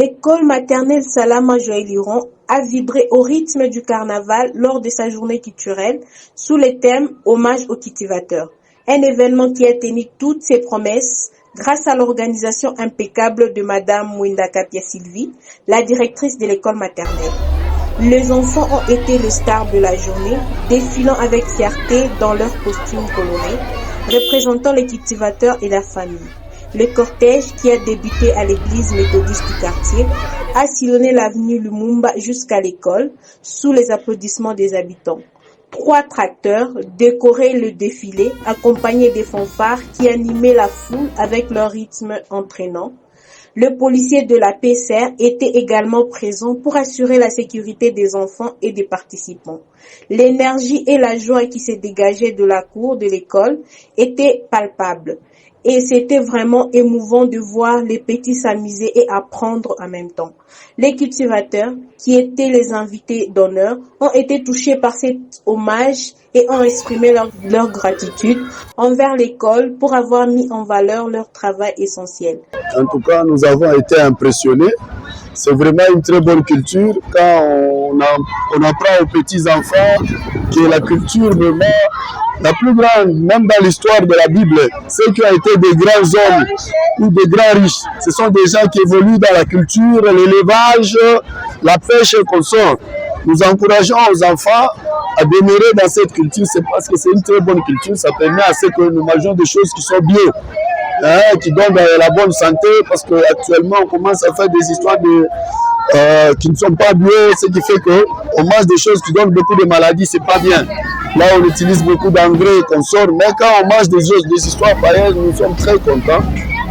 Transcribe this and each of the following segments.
L'école maternelle Salama Joël-Luron a vibré au rythme du carnaval lors de sa journée culturelle sous le thème Hommage aux cultivateurs. Un événement qui a tenu toutes ses promesses grâce à l'organisation impeccable de Madame Mwenda Kapia Sylvie, la directrice de l'école maternelle. Les enfants ont été les stars de la journée, défilant avec fierté dans leurs costumes colorés, représentant les cultivateurs et leur famille. Le cortège, qui a débuté à l'église méthodiste du quartier, a sillonné l'avenue Lumumba jusqu'à l'école, sous les applaudissements des habitants. 3 tracteurs décoraient le défilé, accompagnés des fanfares qui animaient la foule avec leur rythme entraînant. Le policier de la PCR était également présent pour assurer la sécurité des enfants et des participants. L'énergie et la joie qui se dégageaient de la cour de l'école étaient palpables. Et c'était vraiment émouvant de voir les petits s'amuser et apprendre en même temps. Les cultivateurs, qui étaient les invités d'honneur, ont été touchés par cet hommage et ont exprimé leur gratitude envers l'école pour avoir mis en valeur leur travail essentiel. En tout cas, nous avons été impressionnés. C'est vraiment une très bonne culture quand on apprend aux petits-enfants que la culture vraiment la plus grande, même dans l'histoire de la Bible, ceux qui ont été des grands hommes ou des grands riches, ce sont des gens qui évoluent dans la culture, l'élevage, la pêche et consort. Nous encourageons aux enfants à demeurer dans cette culture, c'est parce que c'est une très bonne culture, ça permet à ce que nous mangeons des choses qui sont bio, qui donnent la bonne santé, parce qu'actuellement on commence à faire des histoires qui ne sont pas bio, ce qui fait qu'on mange des choses qui donnent beaucoup de maladies, c'est pas bien. Là, on utilise beaucoup d'engrais et consorts, mais quand on mange des histoires pareilles, nous sommes très contents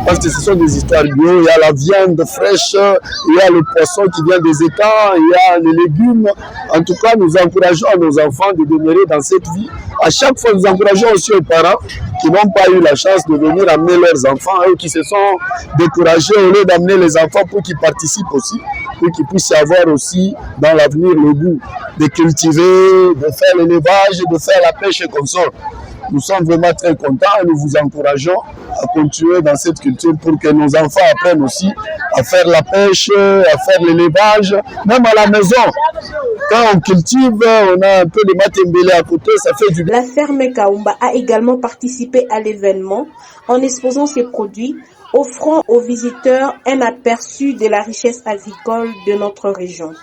parce que ce sont des histoires bio. Il y a la viande fraîche, il y a le poisson qui vient des étangs, il y a les légumes. En tout cas, nous encourageons nos enfants de demeurer dans cette vie. À chaque fois, nous encourageons aussi aux parents qui n'ont pas eu la chance de venir amener leurs enfants, eux qui se sont découragés au lieu d'amener les enfants pour qu'ils participent aussi, pour qu'ils puissent avoir aussi dans l'avenir le goût de cultiver, de faire l'élevage, de faire la pêche et consort. Nous sommes vraiment très contents et nous vous encourageons à continuer dans cette culture pour que nos enfants apprennent aussi à faire la pêche, à faire l'élevage, même à la maison. Quand on cultive, on a un peu de matembele à côté, ça fait du bien. La ferme Kaumba a également participé à l'événement en exposant ses produits, offrant aux visiteurs un aperçu de la richesse agricole de notre région.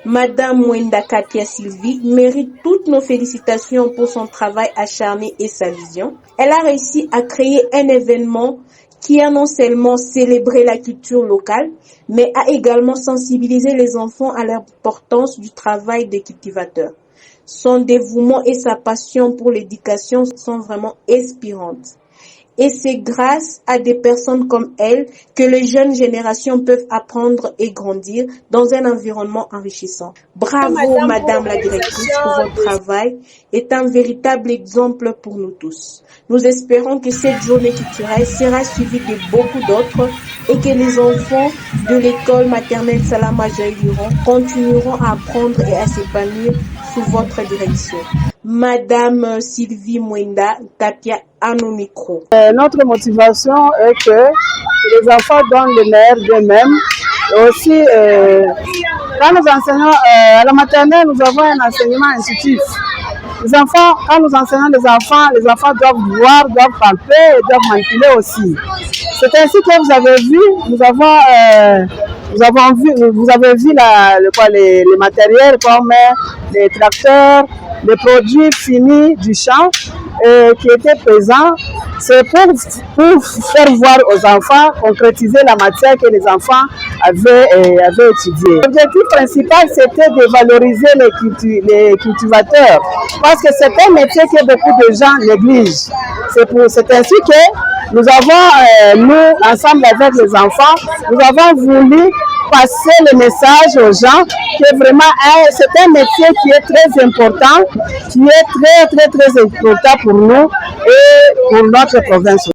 Madame Mwenda Kapia Sylvie mérite toutes nos félicitations pour son travail acharné et sa vision. Elle a réussi à créer un événement qui a non seulement célébré la culture locale, mais a également sensibilisé les enfants à l'importance du travail des cultivateurs. Son dévouement et sa passion pour l'éducation sont vraiment inspirantes. Et c'est grâce à des personnes comme elle que les jeunes générations peuvent apprendre et grandir dans un environnement enrichissant. Bravo, Madame la directrice, pour votre travail est un véritable exemple pour nous tous. Nous espérons que cette journée culturelle sera suivie de beaucoup d'autres et que les enfants de l'école maternelle Salama Joël-Luron continueront à apprendre et à s'épanouir sous votre direction. Madame Sylvie Mwenda Kapia à nos micros. Notre motivation est que les enfants donnent le meilleur d'eux-mêmes. Et aussi, quand nous enseignons à la maternelle, nous avons un enseignement intuitif. Les enfants, quand nous enseignons les enfants doivent voir, doivent palper et doivent manipuler aussi. C'est ainsi que vous avez vu, vous avez vu les matériels comme les tracteurs, les produits finis du champ qui étaient présents. C'est pour faire voir aux enfants, concrétiser la matière que les enfants avaient étudiée. L'objectif principal, c'était de valoriser les cultivateurs, parce que c'est un métier que beaucoup de gens négligent. C'est ainsi que nous avons, nous, ensemble avec les enfants, nous avons voulu passer le message aux gens que vraiment c'est un métier qui est très important, qui est très important pour nous et pour notre province.